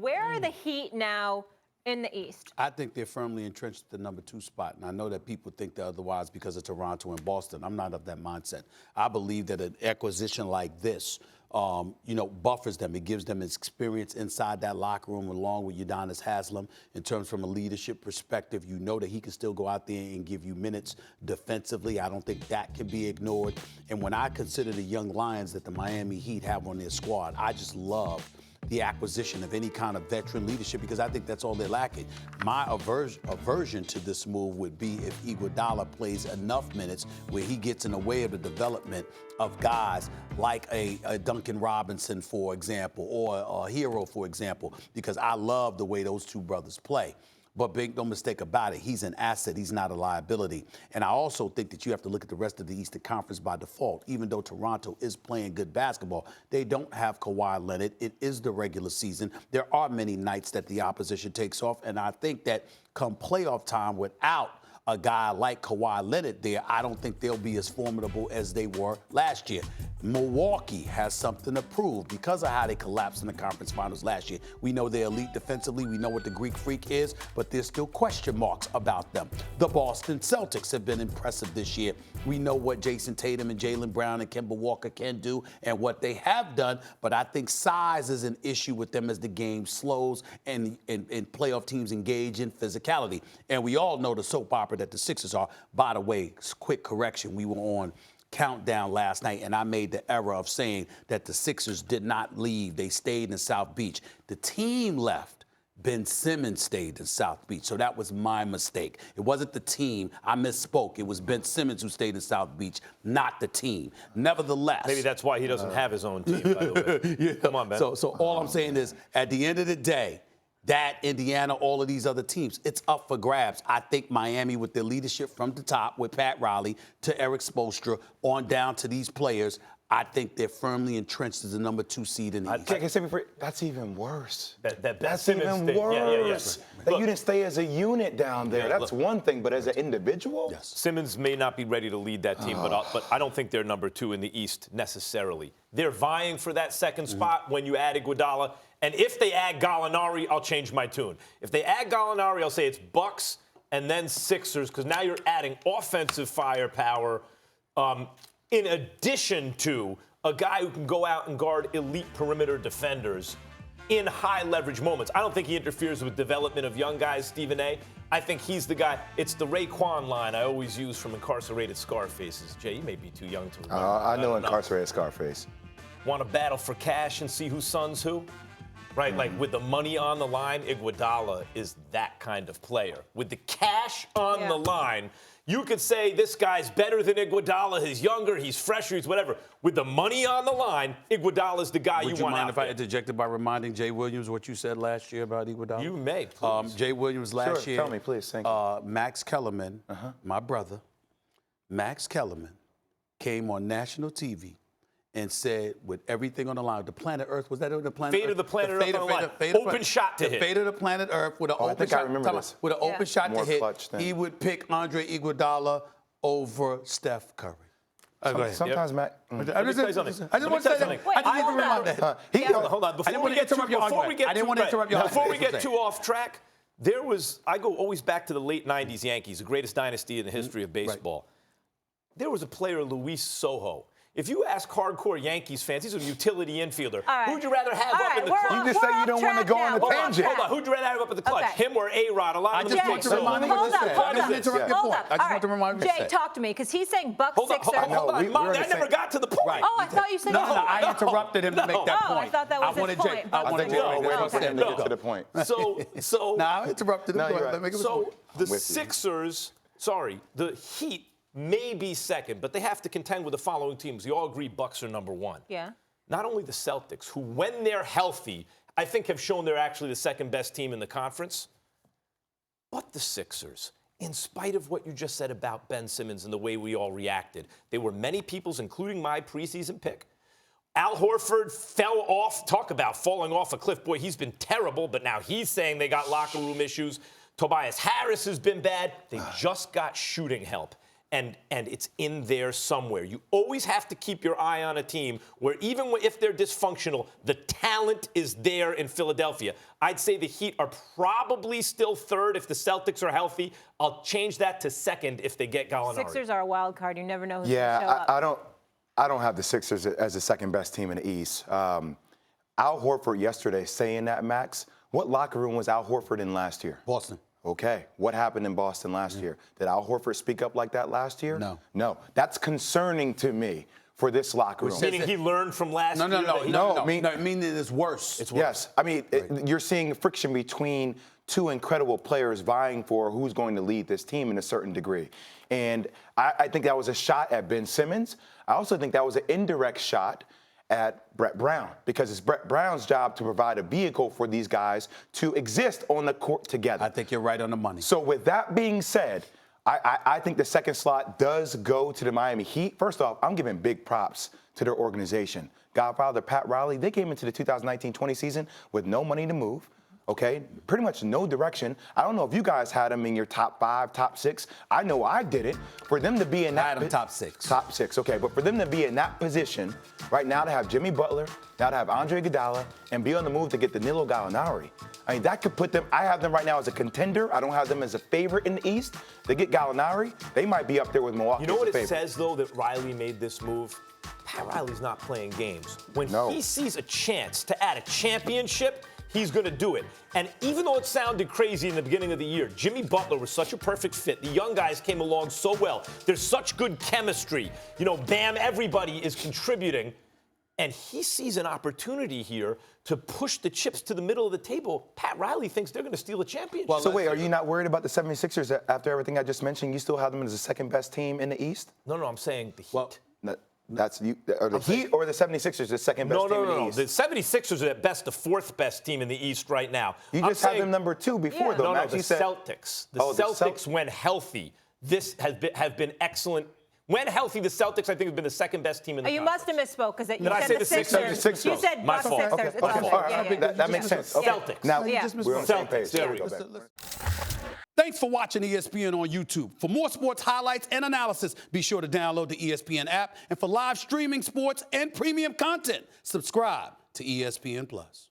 Where are the Heat now in the East? I think they're firmly entrenched at the number 2 spot. And I know that people think they're otherwise because of Toronto and Boston. I'm not of that mindset. I believe that an acquisition like this, buffers them. It gives them experience inside that locker room along with Udonis Haslem in terms from a leadership perspective. You know that he can still go out there and give you minutes defensively. I don't think that can be ignored. And when I consider the young Lions that the Miami Heat have on their squad, I just love the acquisition of any kind of veteran leadership because I think that's all they're lacking. My aversion to this move would be if Iguodala plays enough minutes where he gets in the way of the development of guys like a Duncan Robinson, for example, or a Hero, for example, because I love the way those two brothers play. But make no mistake about it, he's an asset. He's not a liability. And I also think that you have to look at the rest of the Eastern Conference by default. Even though Toronto is playing good basketball, they don't have Kawhi Leonard. It is the regular season. There are many nights that the opposition takes off. And I think that come playoff time without a guy like Kawhi Leonard there, I don't think they'll be as formidable as they were last year. Milwaukee has something to prove because of how they collapsed in the conference finals last year. We know they're elite defensively. We know what the Greek freak is, but there's still question marks about them. The Boston Celtics have been impressive this year. We know what Jason Tatum and Jaylen Brown and Kemba Walker can do and what they have done, but I think size is an issue with them as the game slows and playoff teams engage in physicality. And we all know the soap opera that the Sixers are. By the way, quick correction, we were on Countdown last night, and I made the error of saying that the Sixers did not leave. They stayed in South Beach. The team left. Ben Simmons stayed in South Beach, so that was my mistake. It wasn't the team. I misspoke. It was Ben Simmons who stayed in South Beach, not the team. Nevertheless. Maybe that's why he doesn't have his own team, by the way. Yeah. Come on, man. So all I'm saying is, at the end of the day, that Indiana, all of these other teams, it's up for grabs. I think Miami, with their leadership from the top, with Pat Riley to Eric Spoelstra, on down to these players, I think they're firmly entrenched as the number 2 seed in the East. That's even worse. That's even worse. Yeah. That you didn't stay as a unit down there. Yeah, that's one thing, but as an individual? Yes. Simmons may not be ready to lead that team, but I don't think they're number 2 in the East necessarily. They're vying for that second spot when you add Iguodala. And if they add Gallinari, I'll change my tune. If they add Gallinari, I'll say it's Bucks and then Sixers, because now you're adding offensive firepower in addition to a guy who can go out and guard elite perimeter defenders in high leverage moments. I don't think he interferes with development of young guys, Stephen A. I think he's the guy. It's the Raekwon line I always use from Incarcerated Scarfaces. Jay, you may be too young to remember. I know Incarcerated Scarface. Want to battle for cash and see who sons who? Right, like with the money on the line, Iguodala is that kind of player. With the cash on the line, you could say this guy's better than Iguodala. He's younger, he's fresher, he's whatever. With the money on the line, Iguodala is the guy you want out there. Would you mind if I interjected by reminding Jay Williams what you said last year about Iguodala? You may, please. Jay Williams last year. Tell me, please. Thank you. Max Kellerman, my brother, Max Kellerman, came on national TV and said, with everything on the line, the planet Earth, was that on the planet Earth? Fate of the planet Earth on the line. Open shot to hit. The fate of the planet Earth with an open shot. With an open shot to hit, he would pick Andre Iguodala over Steph Curry. Sometimes, Matt. I just want to say that. I didn't remind that. Hold on. Before we get too off track, I go always back to the late 90s Yankees, the greatest dynasty in the history of baseball. There was a player, Luis Sojo. If you ask hardcore Yankees fans, he's a utility infielder. Right. Who'd you rather have up in the clutch? You just say you don't want to go on a tangent. Hold on. Who'd you rather have up in the clutch? Him or A-Rod? A lot of them want to remind you what I said. I didn't interrupt your point. I just want to remind you. Jay, talk to me, because he's saying Bucks Sixers. Hold on. I never got to the point. Oh, I thought you said No, I interrupted him to make that point. I thought that was his point. I wanted Jay to get to the point. So now I interrupted him. So the Sixers, the Heat may be second, but they have to contend with the following teams. You all agree Bucks are number 1. Yeah. Not only the Celtics, who, when they're healthy, I think have shown they're actually the second best team in the conference, but the Sixers. In spite of what you just said about Ben Simmons and the way we all reacted, there were many people's, including my preseason pick. Al Horford fell off. Talk about falling off a cliff. Boy, he's been terrible, but now he's saying they got locker room issues. Tobias Harris has been bad. They just got shooting help. and it's in there somewhere. You always have to keep your eye on a team where even if they're dysfunctional, the talent is there in Philadelphia. I'd say the Heat are probably still third if the Celtics are healthy. I'll change that to second if they get Gallinari. Sixers are a wild card. You never know who's going to show Yeah, up. I don't have the Sixers as the second best team in the East. Al Horford yesterday saying that, Max, what locker room was Al Horford in last year? Boston. Okay. What happened in Boston last year? Did Al Horford speak up like that last year? No. No. That's concerning to me for this locker room. Meaning he learned from last year? No, meaning it's worse. It's worse. Yes. I mean, you're seeing friction between two incredible players vying for who's going to lead this team in a certain degree. And I think that was a shot at Ben Simmons. I also think that was an indirect shot at Brett Brown, because it's Brett Brown's job to provide a vehicle for these guys to exist on the court together. I think you're right on the money. So with that being said, I think the second slot does go to the Miami Heat. First off, I'm giving big props to their organization. Godfather Pat Riley, they came into the 2019-20 season with no money to move. Okay, pretty much no direction. I don't know if you guys had them in your top 5, top 6. I know I did it. For them to be in that, I had them top 6. Top 6, okay. But for them to be in that position right now, to have Jimmy Butler, now to have Andre Iguodala, and be on the move to get Danilo Gallinari, I mean, that could put them. I have them right now as a contender. I don't have them as a favorite in the East. They get Gallinari, they might be up there with Milwaukee. You know what as a it favorite. says, though, that Riley made this move? Pat Riley's not playing games. When he sees a chance to add a championship, he's going to do it. And even though it sounded crazy in the beginning of the year, Jimmy Butler was such a perfect fit. The young guys came along so well. There's such good chemistry. You know, Bam, everybody is contributing. And he sees an opportunity here to push the chips to the middle of the table. Pat Riley thinks they're going to steal a championship. Well, so wait, are you not worried about the 76ers after everything I just mentioned? You still have them as the second best team in the East? No, I'm saying the Heat. That's you. Are the Heat or the 76ers the second best team in the East? The 76ers are at best the fourth best team in the East right now. You just had them number 2 before, though, Max. The Celtics. The Celtics, when healthy, this have been excellent. When healthy, the Celtics, I think, have been the second best team in the conference. You must have misspoke because you Did I said say the the Sixers. You said My Bucks fault. Sixers. Okay, It's all all good. right. That makes sense. Okay. Celtics. Now, Yeah. we're on the same page. There we go. Thanks for watching ESPN on YouTube. For more sports highlights and analysis, be sure to download the ESPN app. And for live streaming sports and premium content, subscribe to ESPN+.